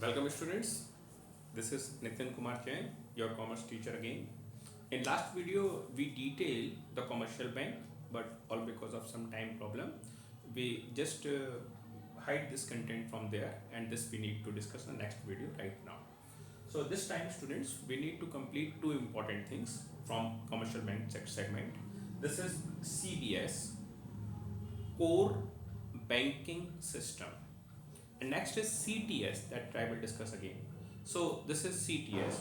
Welcome students, this is Nitin Kumar Jain, your commerce teacher again. In last video we detailed the commercial bank, but all because of some time problem we just hide this content from there, and this we need to discuss in the next video right now. So this time students we need to complete two important things from commercial bank segment. This is CBS, core banking system, and next is CTS that I will discuss again. So this is CTS,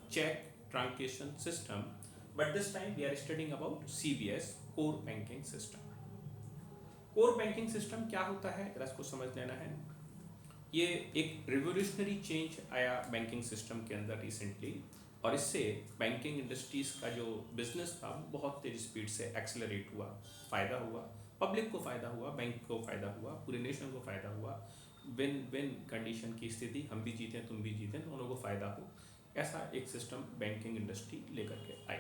check truncation system, but this time we are studying about CBS, core banking system. Core banking system क्या होता है जरा इसको समझ लेना है. ये एक रिवोल्यूशनरी चेंज आया बैंकिंग सिस्टम के अंदर रिसेंटली, और इससे बैंकिंग इंडस्ट्रीज का जो बिजनेस था वो बहुत तेज स्पीड से एक्सेलरेट हुआ. फ़ायदा हुआ, पब्लिक को फ़ायदा हुआ, बैंक को फ़ायदा हुआ, पूरे नेशन को फ़ायदा हुआ. विन विन कंडीशन की स्थिति, हम भी जीतें तुम भी जीतें, दोनों को फ़ायदा हो, ऐसा एक सिस्टम बैंकिंग इंडस्ट्री लेकर के आई.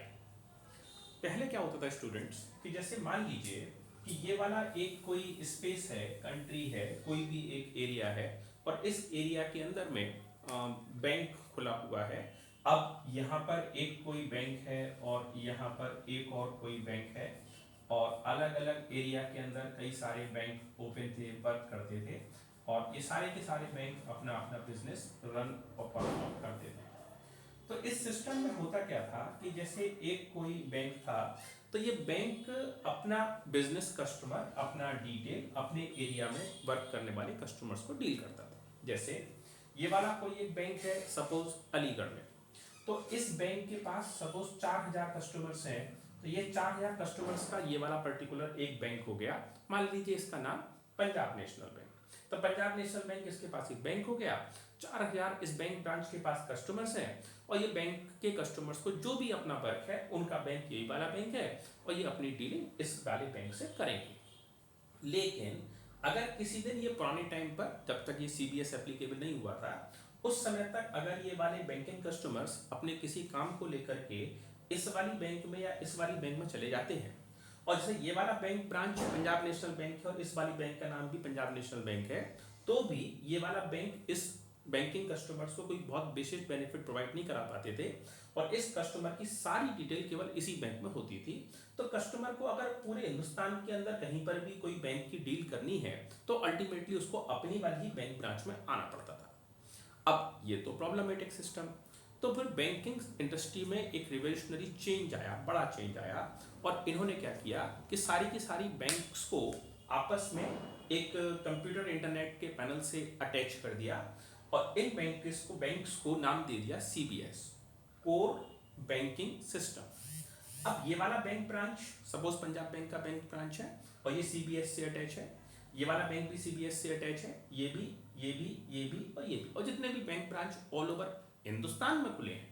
पहले क्या होता था स्टूडेंट्स कि जैसे मान लीजिए कि ये वाला एक कोई स्पेस है, कंट्री है, कोई भी एक एरिया है, और इस एरिया के अंदर में बैंक खुला हुआ है. अब यहाँ पर एक कोई बैंक है और यहाँ पर एक और कोई बैंक है, और अलग अलग एरिया के अंदर कई सारे बैंक ओपन थे, वर्क करते थे, और ये सारे के सारे बैंक अपना अपना बिजनेस रन और परफॉर्म करते थे. तो इस सिस्टम में होता क्या था कि जैसे एक कोई बैंक था, तो ये बैंक अपना बिजनेस कस्टमर, अपना डिटेल अपने एरिया में वर्क करने वाले कस्टमर्स को डील करता था. जैसे ये वाला कोई एक बैंक है सपोज अलीगढ़ में, तो इस बैंक के पास सपोज 4000 कस्टमर्स हैं, तो ये 4000 कस्टमर्स का ये वाला पर्टिकुलर एक बैंक हो गया. मान लीजिए इसका नाम पंजाब नेशनल बैंक. तो पंजाब नेशनल बैंक इसके पास एक बैंक हो गया, 4000 इस बैंक ब्रांच के पास कस्टमर्स हैं, और ये बैंक के कस्टमर्स को जो भी अपना वर्क है उनका बैंक यही वाला बैंक है, और ये अपनी डीलिंग इस वाले बैंक से करेंगे. लेकिन अगर किसी दिन ये पुराने टाइम पर, जब तक ये CBS एप्लीकेबल नहीं हुआ था, उस समय तक अगर ये वाले बैंकिंग कस्टमर्स अपने किसी काम को लेकर के इस वाली बैंक में या इस वाली बैंक में चले जाते हैं, और जैसे ये वाला bank branch Punjab national bank है और इस वाली बैंक का नाम भी पंजाब नेशनल बैंक है, तो भी ये वाला बैंक इस बैंकिंग कस्टमर्स को कोई बहुत विशेष बेनिफिट प्रोवाइड नहीं करा पाते थे, और इस कस्टमर की सारी डिटेल केवल इसी बैंक में होती थी. तो कस्टमर को अगर पूरे हिंदुस्तान के अंदर कहीं पर भी कोई बैंक की डील करनी है, तो अल्टीमेटली उसको अपनी वाली बैंक ब्रांच में आना पड़ता था. अब ये तो प्रॉब्लमेटिक सिस्टम. तो फिर बैंकिंग इंडस्ट्री में एक रिवोल्यूशनरी चेंज आया, बड़ा चेंज आया, और इन्होंने क्या किया कि सारी की सारी बैंक्स को आपस में एक कंप्यूटर इंटरनेट के पैनल से अटैच कर दिया, और इन बैंक्स को नाम दे दिया CBS, कोर बैंकिंग सिस्टम. अब ये वाला bank branch suppose Punjab bank का बैंक ब्रांच है, और ये CBS से अटैच है, ये वाला बैंक भी CBS से अटैच है, ये भी, ये भी, ये भी और ये भी, और जितने भी bank branch all over Hindustan में खुले हैं,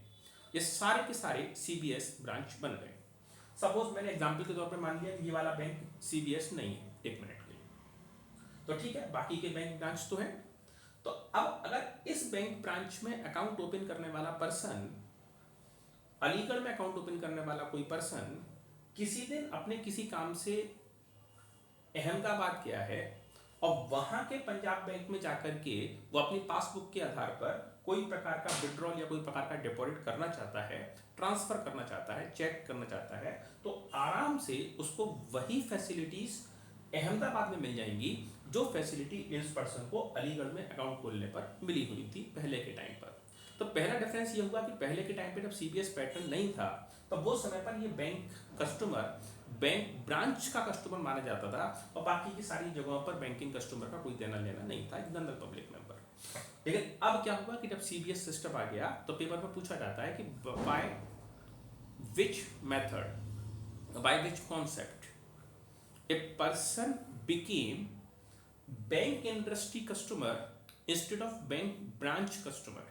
ये सारे के सारे CBS ब्रांच बन गए. सपोज मैंने एग्जांपल के तौर पे मान लिया कि ये वाला बैंक CBS नहीं है, एक मिनट के लिए, तो ठीक है, बाकी के बैंक ब्रांच तो है. तो अब अगर इस बैंक ब्रांच में अकाउंट ओपन करने वाला पर्सन, अलीगढ़ में अकाउंट ओपन करने वाला कोई पर्सन किसी दिन अपने किसी काम से अहमदाबाद गया है, और वहां के पंजाब बैंक में जाकर के वो अपनी पासबुक के आधार पर कोई प्रकार का विड्रॉल या कोई प्रकार का डिपॉजिट करना चाहता है, ट्रांसफर करना चाहता है, चेक करना चाहता है, तो आराम से उसको वही फैसिलिटीज अहमदाबाद में मिल जाएंगी जो फैसिलिटी इस पर्सन को अलीगढ़ में अकाउंट खोलने पर मिली हुई थी पहले के टाइम पर. तो पहला डिफरेंस ये हुआ कि पहले के टाइम पे जब CBS पैटर्न नहीं था, तो वो समय पर ये बैंक कस्टमर बैंक ब्रांच का कस्टमर माना जाता था, और बाकी की सारी जगहों पर बैंकिंग कस्टमर का कोई देना लेना नहीं था, एक जनरल पब्लिक मेंबर. लेकिन अब क्या हुआ कि जब CBS सिस्टम आ गया, तो पेपर में पूछा जाता है कि by which method, by which concept a person became bank industry customer instead of bank branch customer.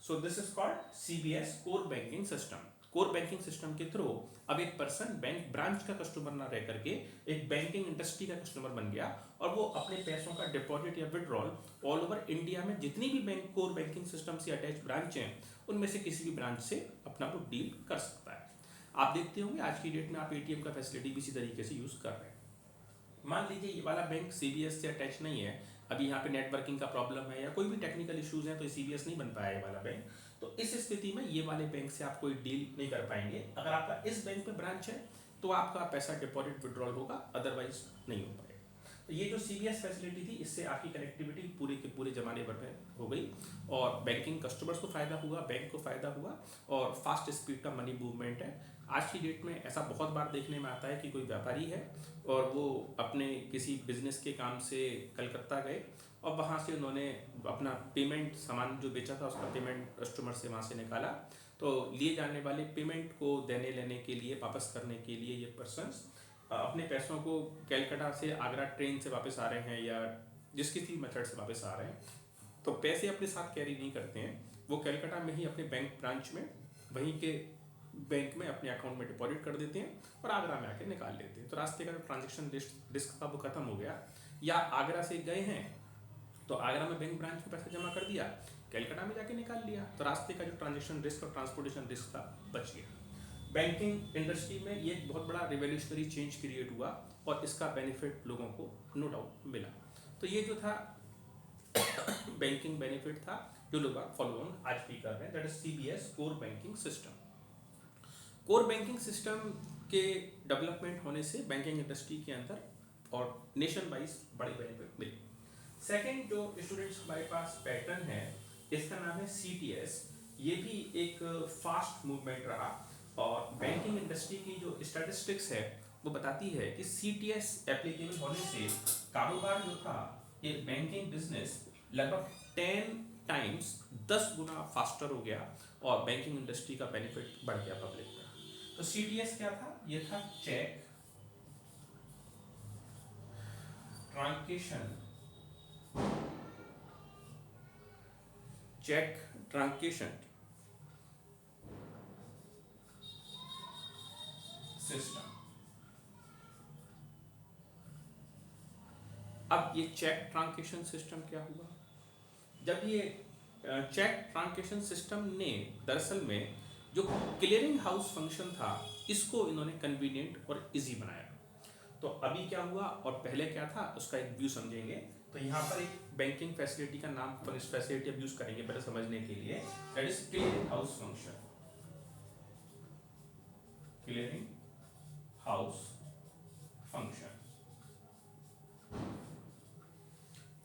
So this is called CBS, core banking system. Core banking system के through अब एक पर्सन बैंक ब्रांच का customer ना रह करके एक banking industry का customer बन गया, और वो अपने पैसों का डिपॉजिट या विड्रॉल ऑल ओवर इंडिया में जितनी भी बैंक कोर बैंकिंग सिस्टम से अटैच ब्रांच हैं, उनमें से किसी भी ब्रांच से अपना वो डील कर सकता है. आप देखते होंगे आज की डेट में आप ATM का फैसिलिटी भी इसी तरीके से यूज कर रहे हैं. मान लीजिए ये वाला बैंक CBS से अटैच नहीं है, अभी यहाँ पे नेटवर्किंग का प्रॉब्लम है या कोई भी टेक्निकल इश्यूज हैं तो CBS नहीं बन पाया ये वाला बैंक। तो इस स्थिति में ये वाले बैंक से आप कोई डील नहीं कर पाएंगे। अगर आपका इस बैंक में ब्रांच है तो आपका पैसा डिपॉजिट विड्रॉल होगा, अदरवाइज नहीं हो पाएगा। तो ये जो CBS फैसिलिटी थी, इससे आपकी कनेक्टिविटी पूरे के पूरे जमाने भर में हो गई और बैंकिंग कस्टमर्स को फ़ायदा हुआ, बैंक को फ़ायदा हुआ और फास्ट स्पीड का मनी मूवमेंट है। आज की डेट में ऐसा बहुत बार देखने में आता है कि कोई व्यापारी है और वो अपने किसी बिजनेस के काम से कलकत्ता गए और वहाँ से उन्होंने अपना पेमेंट, सामान जो बेचा था उसका पेमेंट कस्टमर से वहाँ से निकाला। तो लिए जाने वाले पेमेंट को देने लेने के लिए, वापस करने के लिए ये पर्सन्स अपने पैसों को कलकत्ता से आगरा ट्रेन से वापस आ रहे हैं या जिस किसी मेथड से वापस आ रहे हैं, तो पैसे अपने साथ कैरी नहीं करते हैं। वो कलकत्ता में ही अपने बैंक ब्रांच में, वहीं के बैंक में अपने अकाउंट में डिपॉजिट कर देते हैं और आगरा में आके निकाल लेते हैं। तो रास्ते का जो ट्रांजेक्शन रिस्क था वो खत्म हो गया। या आगरा से गए हैं तो आगरा में बैंक ब्रांच में पैसा जमा कर दिया, कलकत्ता में जाके निकाल लिया, तो रास्ते का जो ट्रांजेक्शन रिस्क और ट्रांसपोर्टेशन रिस्क था बच गया। बैंकिंग इंडस्ट्री में ये एक बहुत बड़ा रिवोल्यूशनरी चेंज क्रिएट हुआ और इसका बेनिफिट लोगों को नो डाउट मिला। तो ये जो था बैंकिंग बेनिफिट था जो लोग फॉलो ऑन आज भी कर रहे हैं, that is CBS core banking system. Core banking system के डेवलपमेंट होने से बैंकिंग इंडस्ट्री के अंदर और नेशन वाइज बड़े बेनिफिट मिले। सेकेंड जो स्टूडेंट्स हमारे पास पैटर्न है, इसका नाम है CTS। ये भी एक फास्ट मूवमेंट रहा और बैंकिंग इंडस्ट्री की जो स्टैटिस्टिक्स है वो बताती है कि CTS एप्लीकेबल होने से कारोबार जो था, ये बैंकिंग बिजनेस लगभग 10 गुना फास्टर हो गया और बैंकिंग इंडस्ट्री का बेनिफिट बढ़ गया पब्लिक का। तो CTS क्या था? ये था चेक ट्रांकेशन सिस्टम। अब ये चेक ट्रांकेशन सिस्टम क्या हुआ? जब ये चेक ट्रांकेशन सिस्टम ने दरअसल में जो क्लियरिंग हाउस फंक्शन था इसको इन्होंने कन्वीनियंट और इजी बनाया। तो अभी क्या हुआ और पहले क्या था उसका एक व्यू समझेंगे। तो यहाँ पर एक बैंकिंग फैसिलिटी का नाम, इस फैसिलिटी अब यूज करेंगे पहले समझने के लिए, that is clearing house function. Clearing house function.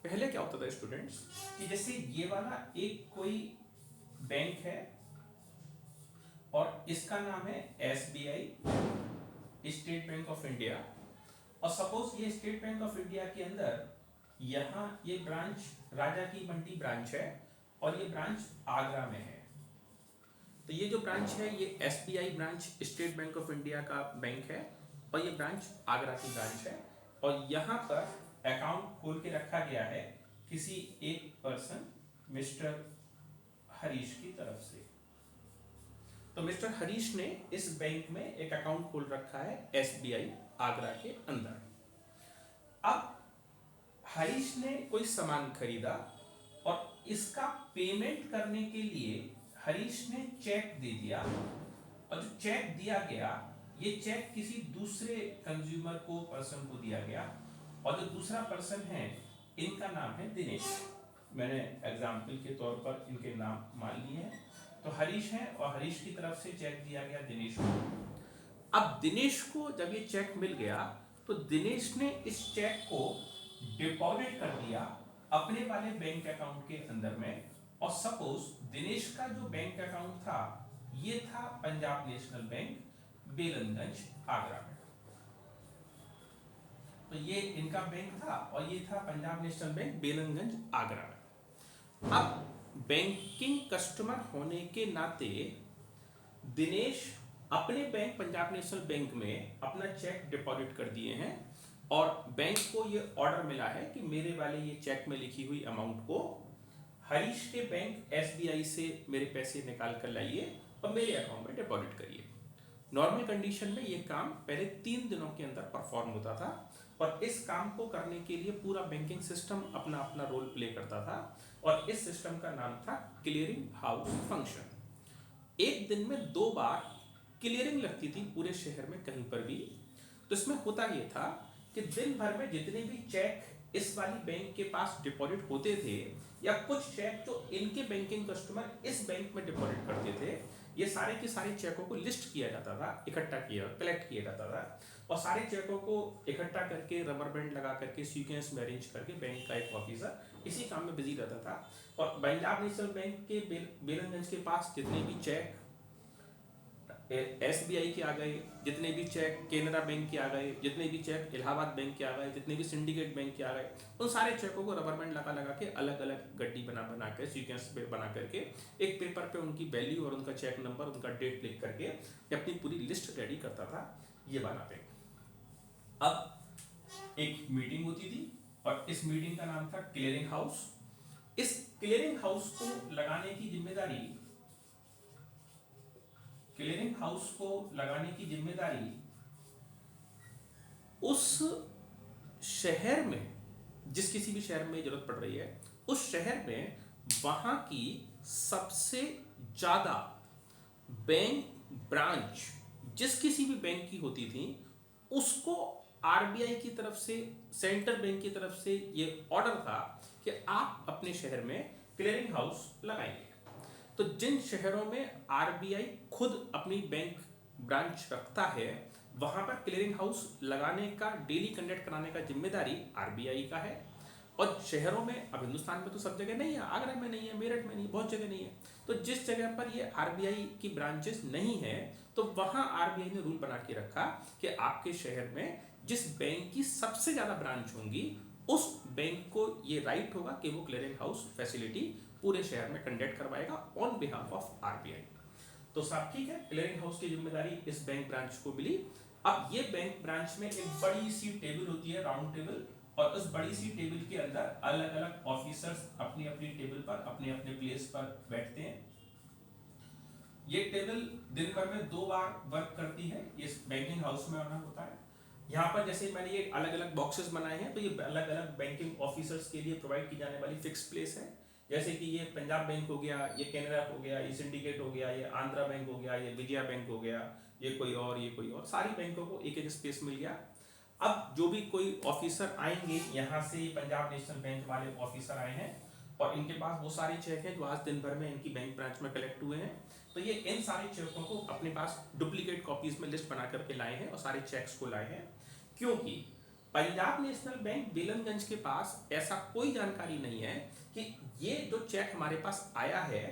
पहले क्या होता था स्टूडेंट्स कि जैसे ये वाला एक कोई बैंक है और इसका नाम है SBI, state bank of India, और सपोज ये स्टेट बैंक ऑफ इंडिया के अंदर यहाँ ये ब्रांच राजा की मंडी ब्रांच है और ये ब्रांच आगरा में है। तो ये जो ब्रांच है ये SBI branch state bank of India का बैंक है और ये ब्रांच आगरा की ब्रांच है और यहाँ पर अकाउंट खोल के रखा गया है किसी एक पर्सन मिस्टर हरीश की तरफ से। तो मिस्टर हरीश ने इस बैंक में एक अकाउंट खोल रखा है SBI आगरा के अंदर। अब हरीश ने कोई सामान खरीदा और इसका पेमेंट करने के लिए हरीश ने चेक दे दिया और जो चेक दिया गया ये चेक किसी दूसरे कंज्यूमर को, पर्सन को दिया गया और जो दूसरा पर्सन है इनका नाम है दिनेश। मैंने एग्जाम्पल के तौर पर इनके नाम मान लिए हैं। तो हरीश है और हरीश की तरफ से चेक दिया गया दिनेश को। अब दिनेश को जब ये चेक मिल गया तो दिनेश ने इस चेक को डिपॉजिट कर दिया अपने वाले बैंक अकाउंट के अंदर में। और सपोज दिनेश का जो बैंक अकाउंट था ये था पंजाब नेशनल बैंक, बेलनगंज, आगरा में। तो ये इनका बैंक था और ये था पंजाब नेशनल बैंक, बेलनगंज, आगरा में। अब बैंकिंग कस्टमर होने के नाते दिनेश अपने बैंक पंजाब नेशनल बैंक में अपना चेक डिपॉजिट कर दिए हैं और बैंक को ये ऑर्डर मिला है कि मेरे वाले ये चेक में लिखी हुई अमाउंट को हरीश के बैंक SBI से मेरे पैसे निकाल कर लाइए और मेरे अकाउंट में डिपॉजिट करिए। नॉर्मल कंडीशन में ये काम पहले 3 दिनों के अंदर परफॉर्म होता था और इस काम को करने के लिए पूरा बैंकिंग सिस्टम अपना अपना रोल प्ले करता था और इस सिस्टम का नाम था क्लियरिंग हाउस फंक्शन। एक दिन में 2 बार क्लियरिंग लगती थी पूरे शहर में कहीं पर भी। तो इसमें होता ये था कि दिन भर में जितने भी चेक इस वाली बैंक के पास डिपॉजिट होते थे, या कुछ चेक जो इनके बैंकिंग कस्टमर इस बैंक में डिपॉजिट करते थे, ये सारे के सारे चेकों को लिस्ट किया जाता था, इकट्ठा किया कलेक्ट किया जाता था, और सारे चेकों को इकट्ठा करके रबर बैंड लगा करके सीक्वेंस में अरेंज करके बैंक का एक ऑफिसर इसी काम में बिजी रहता था। और पंजाब नेशनल बैंक के बेलनगंज के पास जितने भी चेक SBI के आ गए, जितने भी चेक केनरा बैंक के आ गए, जितने भी चेक इलाहाबाद बैंक के आ गए, जितने भी सिंडिकेट बैंक के आ गए, उन सारे चेकों को रबर बैंड लगा लगा के अलग अलग गड्डी बना बना के सीक्वेंस पे बना करके एक पेपर पे उनकी वैल्यू और उनका चेक नंबर उनका डेट लिख करके अपनी पूरी लिस्ट रेडी करता था ये वाला बैंक। अब एक मीटिंग होती थी और इस मीटिंग का नाम था क्लियरिंग हाउस। इस क्लियरिंग हाउस को लगाने की जिम्मेदारी उस शहर में, जिस किसी भी शहर में जरूरत पड़ रही है, उस शहर में वहां की सबसे ज्यादा बैंक ब्रांच जिस किसी भी बैंक की होती थी उसको RBI की तरफ से, सेंट्रल बैंक की तरफ से ये ऑर्डर था कि आप अपने शहर में क्लियरिंग हाउस लगाएंगे। तो जिन शहरों में RBI खुद अपनी बैंक ब्रांच रखता है वहां पर क्लियरिंग हाउस लगाने का, डेली कंडक्ट कराने का जिम्मेदारी RBI का है। और शहरों में, अब हिंदुस्तान में तो सब जगह नहीं है, आगरा में नहीं है, मेरठ में नहीं है, बहुत जगह नहीं है, तो जिस जगह पर ये RBI की ब्रांचेस नहीं है तो वहां RBI ने रूल बना के रखा कि आपके शहर में जिस बैंक की सबसे ज्यादा ब्रांच होंगी उस बैंक को ये राइट होगा कि वो क्लियरिंग हाउस फैसिलिटी पूरे शहर में कंडक्ट करवाएगा ऑन बिहाफ ऑफ RBI। तो साहब ठीक है, क्लियरिंग हाउस की जिम्मेदारी इस बैंक ब्रांच को मिली। अब ये बैंक ब्रांच में एक बड़ी सी टेबल होती है, राउंड टेबल, और उस बड़ी सी टेबल के अंदर अलग अलग ऑफिसर्स अपनी अपनी टेबल पर अपने अपने प्लेस पर बैठते हैं। ये टेबल दिन भर में 2 बार वर्क करती है, इस बैंकिंग हाउस में आना होता है। यहाँ पर जैसे मैंने ये अलग अलग बॉक्सेस बनाए हैं, तो ये अलग अलग बैंकिंग ऑफिसर्स के लिए प्रोवाइड की जाने वाली फिक्स प्लेस है। जैसे कि ये पंजाब बैंक हो गया, ये कैनरा हो गया, ये सिंडिकेट हो गया, ये आंध्रा बैंक हो गया, ये विजया बैंक हो गया, ये कोई और, ये कोई और, सारी बैंकों को एक एक स्पेस मिल गया। अब जो भी कोई ऑफिसर आएंगे, यहाँ से पंजाब नेशनल बैंक वाले ऑफिसर आए हैं और इनके पास वो सारे चेक हैं जो आज दिन भर में इनकी बैंक ब्रांच में कलेक्ट हुए हैं, तो ये इन सारे चेकों को अपने पास डुप्लीकेट कॉपीज में लिस्ट बना करके लाए हैं और सारे चेक्स को लाए हैं, क्योंकि पंजाब नेशनल बैंक बेलनगंज के पास ऐसा कोई जानकारी नहीं है कि ये जो चेक हमारे पास आया है,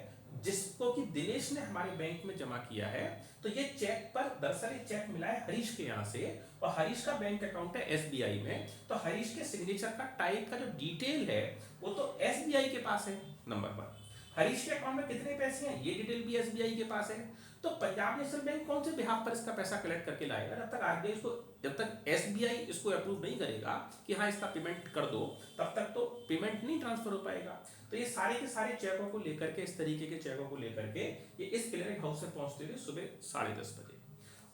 जिसको कि दिनेश ने हमारे बैंक में जमा किया है, तो ये चेक पर दरअसल ये चेक मिला है हरीश के यहाँ से, और हरीश का बैंक अकाउंट है SBI में, तो हरीश के सिग्नेचर का टाइप का जो डिटेल है वो तो SBI के पास है नंबर पर। हरीश के अकाउंट में कितने पैसे हैं ये डिटेल भी SBI के पास है। तो पंजाब नेशनल बैंक कौन से बिहाफ पर इसका पैसा कलेक्ट करके लाएगा? जब तक SBI इसको अप्रूव नहीं करेगा कि हाँ इसका पेमेंट कर दो, तब तक तो पेमेंट नहीं ट्रांसफर हो पाएगा। तो ये सारे के सारे चेकों को लेकर के, इस तरीके के चेकों को लेकर के ये इस क्लियरिंग हाउस से पहुंचते हुए सुबह 10:30 बजे,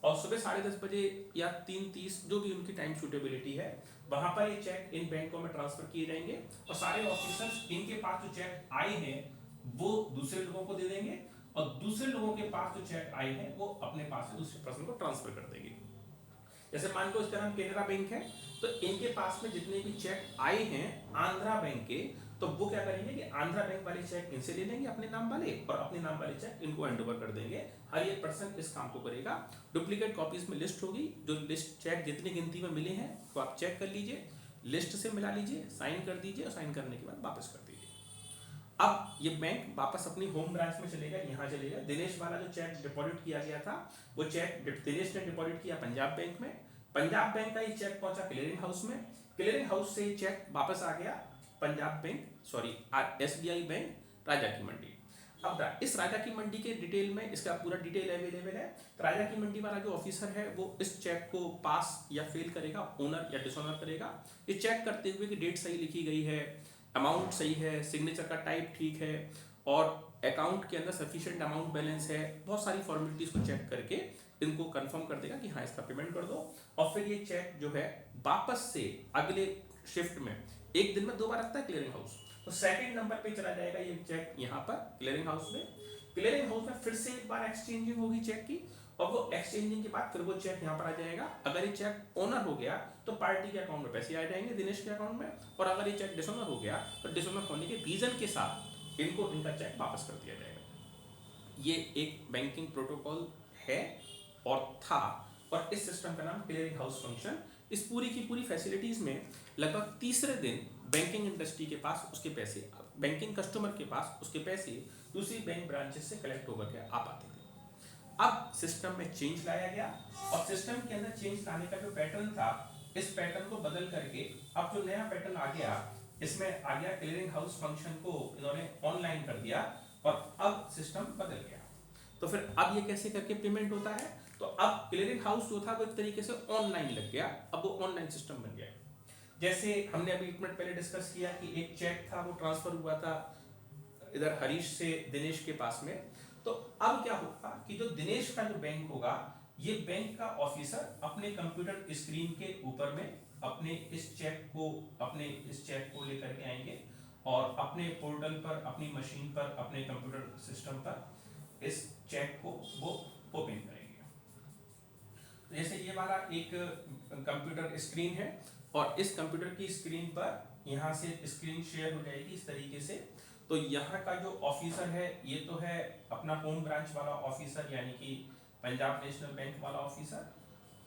और सुबह 10:30 बजे या 3:30 जो भी उनकी टाइम सूटेबिलिटी है, वहां पर ये चेक इन बैंकों में ट्रांसफर किए जाएंगे और सारे ऑफिसर्स इनके पास जो चेक आए हैं वो दूसरे लोगों को दे देंगे, और दूसरे लोगों के पास जो चेक आए हैं वो अपने पास से दूसरे पर्सन को ट्रांसफर कर देंगे। जैसे मान लो इसका नाम केनरा बैंक है, तो इनके पास में जितने भी चेक आए हैं आंध्रा बैंक के, तो वो क्या करेंगे कि आंध्रा बैंक वाले चेक इनसे ले लेंगे अपने नाम वाले, और अपने नाम वाले चेक इनको हैंड ओवर कर देंगे। हर एक पर्सन इस काम को करेगा। डुप्लीकेट कॉपीज में लिस्ट होगी, जो लिस्ट चेक जितनी गिनती में मिले हैं तो आप चेक कर लीजिए, लिस्ट से मिला लीजिए, साइन कर दीजिए, और साइन करने के बाद वापस कर दीजिए। अब ये बैंक वापस अपनी होम ब्रांच में चलेगा, यहाँ चलेगा। दिनेश वाला जो चेक डिपॉजिट किया गया था वो चेक दिनेश ने डिपॉजिट किया पंजाब बैंक में, पंजाब बैंक का ये चेक पहुंचा क्लियरिंग हाउस में, क्लियरिंग हाउस से ये चेक वापस आ गया Punjab bank, sorry SBI bank Raja ki Mandi. अब इस राजा की मंडी के डिटेल में इसका पूरा डिटेल अवेलेबल है। तो राजा की मंडी वाला जो ऑफिसर है वो इस चेक को पास या फेल करेगा, ओनर या डिसऑनर करेगा। ये चेक करते हुए कि डेट सही लिखी गई है, अमाउंट सही है, सिग्नेचर का टाइप ठीक है, और अकाउंट के अंदर सफिशिएंट अमाउंट बैलेंस है, बहुत सारी फॉर्मेलिटीज को चेक करके इनको कंफर्म कर देगा कि हाँ इसका पेमेंट कर दो। और फिर ये चेक जो है वापस से अगले शिफ्ट में, एक दिन में 2 बार रखता है क्लियरिंग हाउस, तो सेकंड नंबर पे चला जाएगा ये चेक यहाँ पर क्लियरिंग हाउस में। क्लियरिंग हाउस में फिर से एक बार एक्सचेंजिंग होगी चेक की, और वो एक्सचेंजिंग के बाद फिर वो चेक यहाँ पर आ जाएगा। अगर ये चेक ओनर हो गया तो पार्टी के अकाउंट में पैसे आ जाएंगे दिनेश के अकाउंट में, और अगर ये चेक डिसऑनर हो गया तो डिसऑनर होने के रीजन के साथ इनको इनका चेक वापस कर दिया जाएगा। ये एक बैंकिंग प्रोटोकॉल है और था, और इस सिस्टम का नाम क्लियरिंग हाउस फंक्शन। इस पूरी की पूरी फैसिलिटीज में लगभग तीसरे दिन बैंकिंग इंडस्ट्री के पास उसके पैसे, बैंकिंग कस्टमर के पास उसके पैसे दूसरी बैंक ब्रांचेस से कलेक्ट होकर के आ पाते थे। अब सिस्टम में चेंज लाया गया, और सिस्टम के अंदर चेंज लाने का जो पैटर्न था, इस पैटर्न को बदल करके अब जो नया पैटर्न आ गया, इसमें आ गया क्लियरिंग हाउस फंक्शन को इन्होंने ऑनलाइन कर दिया, और अब सिस्टम बदल गया। तो फिर अब ये कैसे करके पेमेंट होता है, तो अब क्लियरिंग हाउस जो था वो एक तरीके से ऑनलाइन लग गया, अब वो ऑनलाइन सिस्टम बन गया। जैसे हमने अभी 1 मिनट पहले डिस्कस किया कि एक चेक था वो ट्रांसफर हुआ था इधर हरीश से दिनेश के पास में, तो अब क्या होगा कि जो दिनेश का जो बैंक होगा, ये बैंक का ऑफिसर अपने कंप्यूटर स्क्रीन के ऊपर में अपने इस चेक को लेकर के आएंगे, और अपने पोर्टल पर, अपनी मशीन पर, अपने कंप्यूटर सिस्टम पर इस चेक को वो ओपन करेंगे। जैसे ये वाला एक कंप्यूटर स्क्रीन है, और इस कंप्यूटर की स्क्रीन पर यहाँ से स्क्रीन शेयर हो जाएगी इस तरीके से। तो यहाँ का जो ऑफिसर है, ये तो है अपना होम ब्रांच वाला ऑफिसर, यानी कि पंजाब नेशनल बैंक वाला ऑफिसर,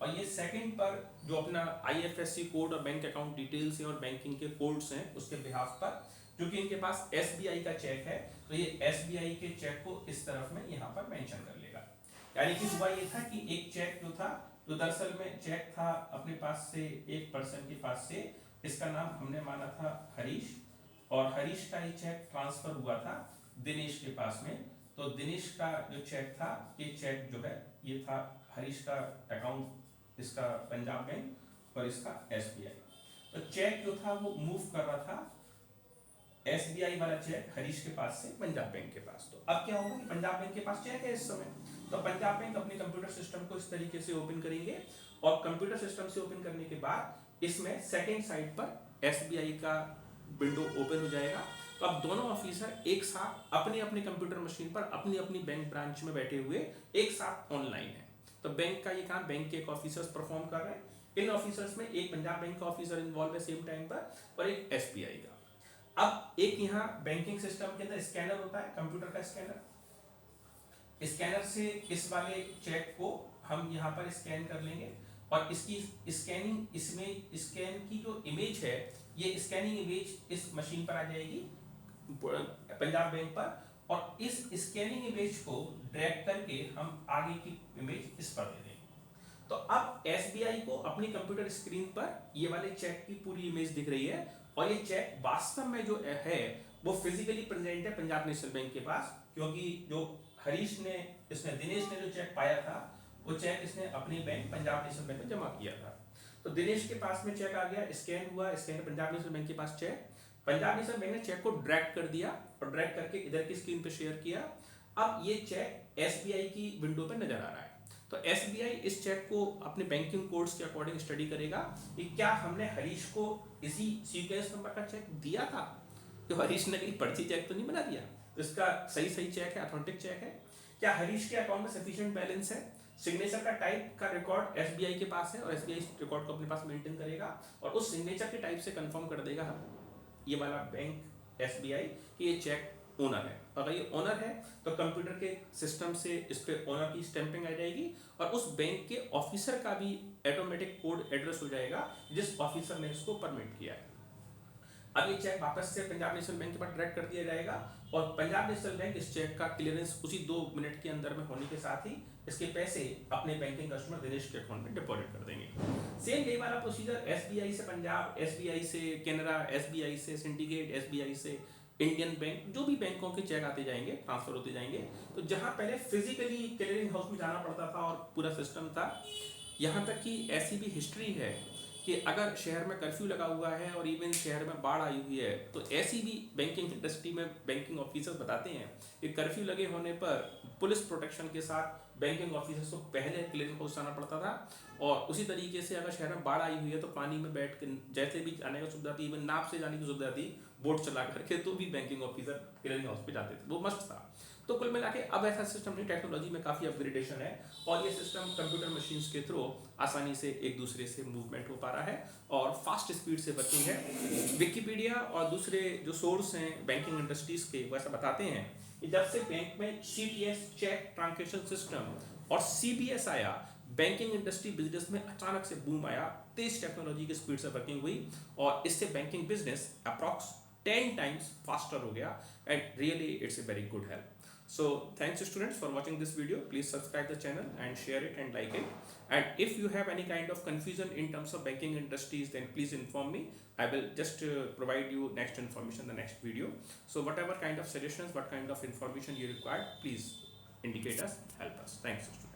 और ये सेकंड पर जो अपना IFSC कोड और बैंक अकाउंट डिटेल्स हैं और बैंकिंग के कोड्स हैं उसके बिहाफ पर, जो कि इनके पास SBI का चेक है, तो ये SBI के चेक को इस तरफ में यहाँ पर मेंशन कर लेगा। यानी कि हुआ ये था कि एक चेक जो था, जो दरअसल में चेक था अपने पास से एक पर्सन के पास से, इसका नाम हमने माना था हरीश, और हरीश का ये चेक ट्रांसफर हुआ था दिनेश के पास में। तो दिनेश का जो चेक था, ये चेक जो है ये था हरीश का अकाउंट, इसका पंजाब बैंक और इसका SBI। तो चेक जो था वो मूव कर रहा था SBI वाला चेक हरीश के पास से पंजाब बैंक के पास। तो अब क्या होगा कि पंजाब बैंक के पास चेक है इस समय, तो पंजाब बैंक अपने कंप्यूटर सिस्टम को इस तरीके से ओपन करेंगे, और कंप्यूटर सिस्टम से ओपन करने के बाद इसमें सेकेंड साइड पर SBI का विंडो ओपन हो जाएगा। तो अब दोनों ऑफिसर एक साथ अपने अपने कंप्यूटर मशीन पर अपनी अपनी बैंक ब्रांच में बैठे हुए एक साथ ऑनलाइन है। तो बैंक का ये काम बैंक के एक ऑफिसर्स परफॉर्म कर रहे हैं। इन ऑफिसर्स में एक पंजाब बैंक का ऑफिसर इन्वॉल्व है सेम टाइम पर, और एक SBI का। अब एक यहाँ बैंकिंग सिस्टम के अंदर स्कैनर होता है, कंप्यूटर का स्कैनर। स्कैनर से इस वाले चेक को हम यहाँ पर स्कैन कर लेंगे, और इसकी स्कैनिंग, इसमें स्कैन की जो इमेज है, ये स्कैनिंग इमेज इस मशीन पर आ जाएगी पंजाब बैंक पर, और इस स्कैनिंग इमेज को ड्रैग करके हम आगे की इमेज इस पर दे देंगे। तो अब SBI को अपनी कंप्यूटर स्क्रीन पर ये वाले चेक की पूरी इमेज दिख रही है, और ये चेक वास्तव में जो है वो फिजिकली प्रेजेंट है पंजाब नेशनल बैंक के पास, क्योंकि जो हरीश ने, इसमें दिनेश ने जो चेक पाया था, वो चेक इसने अपने बैंक पंजाब नेशनल बैंक में जमा किया था। तो दिनेश के पास में चेक आ गया, स्कैन हुआ, स्कैन पंजाब नेशनल बैंक के पास चेक, पंजाब नेशनल बैंक ने चेक को ड्रैग कर दिया, और ड्रैग करके इधर की स्क्रीन पे शेयर किया। अब ये चेक SBI की विंडो पे नजर आ रहा है। तो SBI इस चेक को अपने बैंकिंग कोड्स के अकॉर्डिंग स्टडी करेगा कि क्या हमने हरीश को इसी सीक्वेंस नंबर का चेक दिया था, तो हरीश ने कहीं पर्ची चेक तो नहीं बना दिया, तो इसका सही चेक है, ऑथेंटिक चेक है। क्या हरीश के अकाउंट में सफिशिएंट बैलेंस है, सिग्नेचर का टाइप का रिकॉर्ड SBI के पास है, और SBI इस रिकॉर्ड को अपने पास मेंटेन करेगा, और उस सिग्नेचर के टाइप से कंफर्म कर देगा ये वाला बैंक SBI कि ये चेक ओनर है। अगर ये ओनर है तो कंप्यूटर के सिस्टम से इस पे ओनर की स्टैंपिंग आ जाएगी, और उस बैंक के ऑफिसर का भी ऑटोमेटिक कोड एड्रेस हो जाएगा जिस ऑफिसर ने इसको परमिट किया है। अब ये चेक वापस से पंजाब नेशनल बैंक के पास ट्रैक कर दिया जाएगा, और पंजाब नेशनल बैंक इस चेक का क्लियरेंस उसी 2 मिनट के अंदर में होने के साथ ही इसके पैसे अपने बैंकिंग कस्टमर दिनेश के अकाउंट में डिपॉजिट कर देंगे। सेम यही वाला प्रोसीजर SBI से पंजाब, SBI से कैनरा, SBI से सिंडिकेट, SBI से इंडियन बैंक, जो भी बैंकों के चेक आते जाएंगे, ट्रांसफर होते जाएंगे। तो जहां पहले फिजिकली क्लियरिंग हाउस में जाना पड़ता था और पूरा सिस्टम था, यहाँ तक कि ऐसी भी हिस्ट्री है कि अगर शहर में कर्फ्यू लगा हुआ है और इवन शहर में बाढ़ आई हुई है, तो ऐसी भी बैंकिंग इंडस्ट्री में बैंकिंग ऑफिसर्स बताते हैं कि कर्फ्यू लगे होने पर पुलिस प्रोटेक्शन के साथ बैंकिंग ऑफिसर्स को पहले क्लियरिंग हाउस जाना पड़ता था, और उसी तरीके से अगर शहर में बाढ़ आई हुई है तो पानी में बैठ के जैसे भी जाने की सुविधा थी, इवन नाव से जाने की सुविधा थी, बोट चला करके तो भी बैंकिंग ऑफिसर क्लियरिंग हाउस पे जाते थे, वो मस्त था। तो कुल मिला के अब ऐसा सिस्टम नहीं, टेक्नोलॉजी में काफ़ी अपग्रेडेशन है और ये सिस्टम कंप्यूटर मशीन्स के थ्रू आसानी से एक दूसरे से मूवमेंट हो पा रहा है और फास्ट स्पीड से वर्किंग है। विकिपीडिया और दूसरे जो सोर्स हैं बैंकिंग इंडस्ट्रीज के वो ऐसा बताते हैं कि जब से बैंक में CTS चेक ट्रांजेक्शन सिस्टम और CBS आया, बैंकिंग इंडस्ट्री बिजनेस में अचानक से बूम आया, तेज टेक्नोलॉजी की स्पीड से वर्किंग हुई और इससे banking business approx 10 times faster हो गया and really it's a very good help. So thanks students for watching this video. Please subscribe the channel and share it and like it. And if you have any kind of confusion in terms of banking industries, then please inform me. I will just provide you next information in the next video. So whatever kind of suggestions, what kind of information you require, please indicate us, help us. Thanks students.